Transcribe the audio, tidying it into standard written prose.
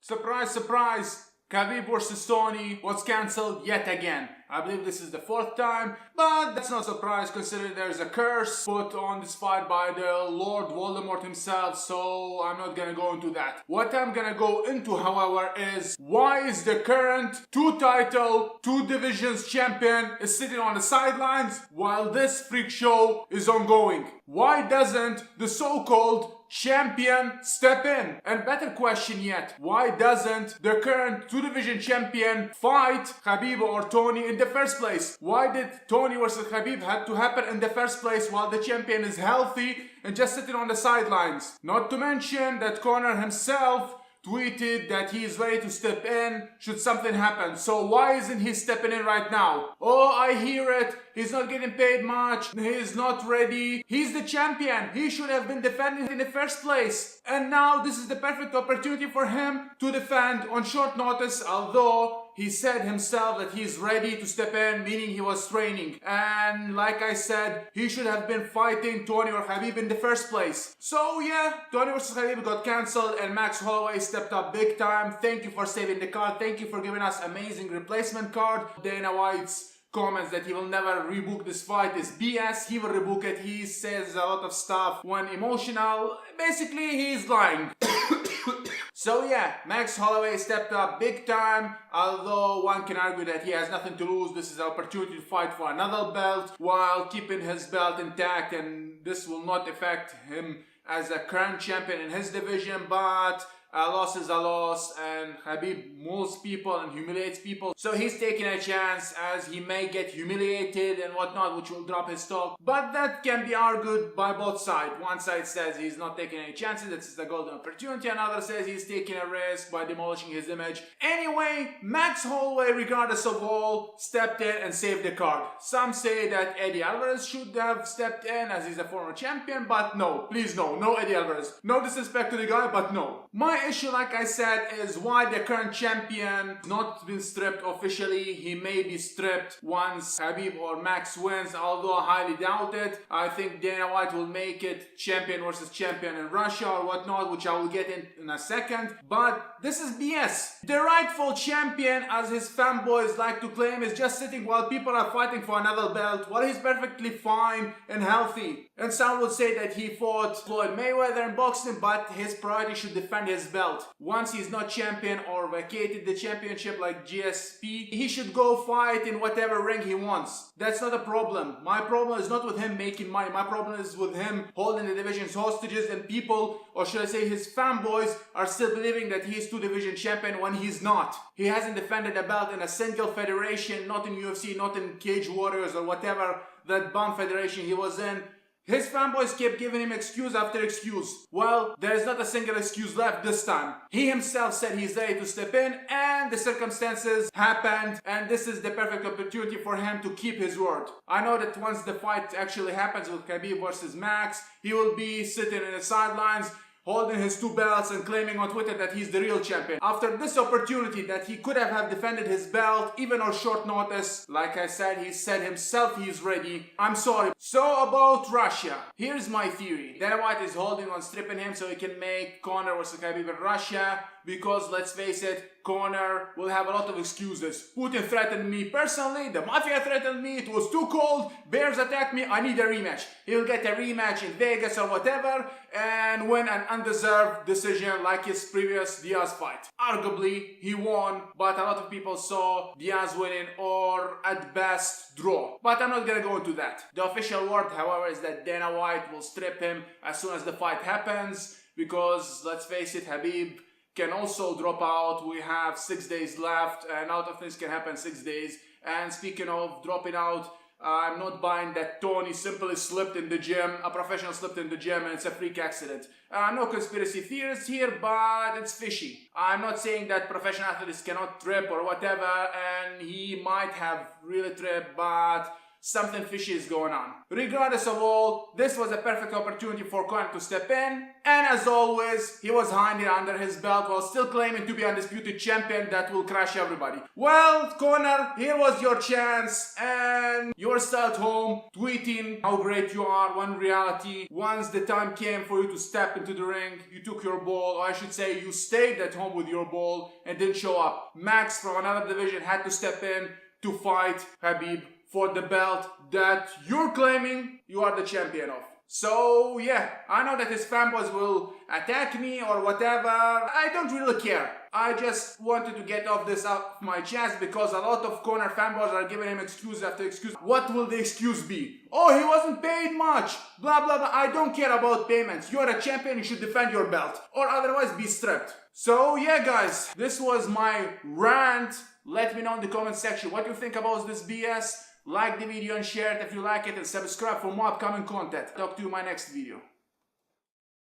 Surprise, surprise! Khabib vs Tony was cancelled yet again. I believe this is the fourth time, but that's not a surprise considering there's a curse put on this fight by the Lord Voldemort himself, so I'm not gonna go into that. What I'm gonna go into, however, is why is the current two-title, two-divisions champion is sitting on the sidelines while this freak show is ongoing? Why doesn't the so-called champion step in? And better question yet, why doesn't the current two-division champion fight Khabib or Tony in the first place? Why did Tony versus Khabib have to happen in the first place while the champion is healthy and just sitting on the sidelines? Not to mention that Conor himself tweeted that he is ready to step in should something happen. So why isn't he stepping in right now? Oh, I hear it. He's not getting paid much. He's not ready. He's the champion. He should have been defending in the first place. And now this is the perfect opportunity for him to defend on short notice, although he said himself that he's ready to step in, meaning he was training. And like I said, he should have been fighting Tony or Khabib in the first place. So yeah, Tony vs Khabib got cancelled and Max Holloway stepped up big time. Thank you for saving the card. Thank you for giving us amazing replacement card. Dana White's comments that he will never rebook this fight is BS. He will rebook it. He says a lot of stuff when emotional. Basically, he's lying. So yeah, Max Holloway stepped up big time, although one can argue that he has nothing to lose. This is an opportunity to fight for another belt while keeping his belt intact, and this will not affect him as a current champion in his division, but a loss is a loss, and Khabib mauls people and humiliates people. So he's taking a chance as he may get humiliated and whatnot, which will drop his stock. But that can be argued by both sides. One side says he's not taking any chances, it's a golden opportunity. Another says he's taking a risk by demolishing his image. Anyway, Max Holloway, regardless of all, stepped in and saved the card. Some say that Eddie Alvarez should have stepped in as he's a former champion, but no, please no, no Eddie Alvarez. No disrespect to the guy, but no. My issue, like I said, is why the current champion not been stripped officially. He may be stripped once Khabib or Max wins, although I highly doubt it. I think Dana White will make it champion versus champion in Russia or whatnot, which I will get in a second. But this is BS. The rightful champion, as his fanboys like to claim, is just sitting while people are fighting for another belt, while he's perfectly fine and healthy. And some would say that he fought Floyd Mayweather in boxing, but his priority should defend his belt. Once he's not champion or vacated the championship like GSP, he should go fight in whatever ring he wants. That's not a problem. My problem is not with him making money. My problem is with him holding the divisions hostages, and people, or should I say his fanboys, are still believing that he's two-division champion when he's not. He hasn't defended a belt in a single federation, not in UFC, not in Cage Warriors or whatever that bum federation he was in. His fanboys kept giving him excuse after excuse. Well, there is not a single excuse left this time. He himself said he's ready to step in, and the circumstances happened, and this is the perfect opportunity for him to keep his word. I know that once the fight actually happens with Khabib versus Max, he will be sitting in the sidelines holding his two belts and claiming on Twitter that he's the real champion. After this opportunity that he could have defended his belt, even on short notice, like I said, he said himself he's ready. I'm sorry. So about Russia, here's my theory. Dana White is holding on stripping him so he can make Conor versus Khabib in Russia, because let's face it, Conor will have a lot of excuses. Putin threatened me personally, the mafia threatened me, it was too cold, bears attacked me, I need a rematch. He'll get a rematch in Vegas or whatever and win an undeserved decision like his previous Diaz fight. Arguably, he won, but a lot of people saw Diaz winning, or at best, draw. But I'm not gonna go into that. The official word, however, is that Dana White will strip him as soon as the fight happens, because let's face it, Khabib can also drop out. We have 6 days left, and a lot of things can happen 6 days. And speaking of dropping out, I'm not buying that Tony simply slipped in the gym, a professional slipped in the gym, and it's a freak accident. No conspiracy theories here, but it's fishy. I'm not saying that professional athletes cannot trip or whatever, and he might have really tripped, but something fishy is going on. Regardless of all, this was a perfect opportunity for Conor to step in, and as always, he was hiding under his belt while still claiming to be undisputed champion that will crush everybody. Well, Conor, here was your chance, and you were still at home tweeting how great you are, when in reality, once the time came for you to step into the ring, you took your ball, or I should say you stayed at home with your ball and didn't show up. Max from another division had to step in to fight Khabib for the belt that you're claiming you are the champion of. So yeah, I know that his fanboys will attack me or whatever. I don't really care. I just wanted to get this off my chest because a lot of Conor fanboys are giving him excuse after excuse. What will the excuse be? Oh, he wasn't paid much. Blah, blah, blah. I don't care about payments. You're a champion, you should defend your belt. Or otherwise be stripped. So yeah, guys, this was my rant. Let me know in the comment section what you think about this BS. Like the video and share it if you like it, and subscribe for more upcoming content. Talk to you in my next video.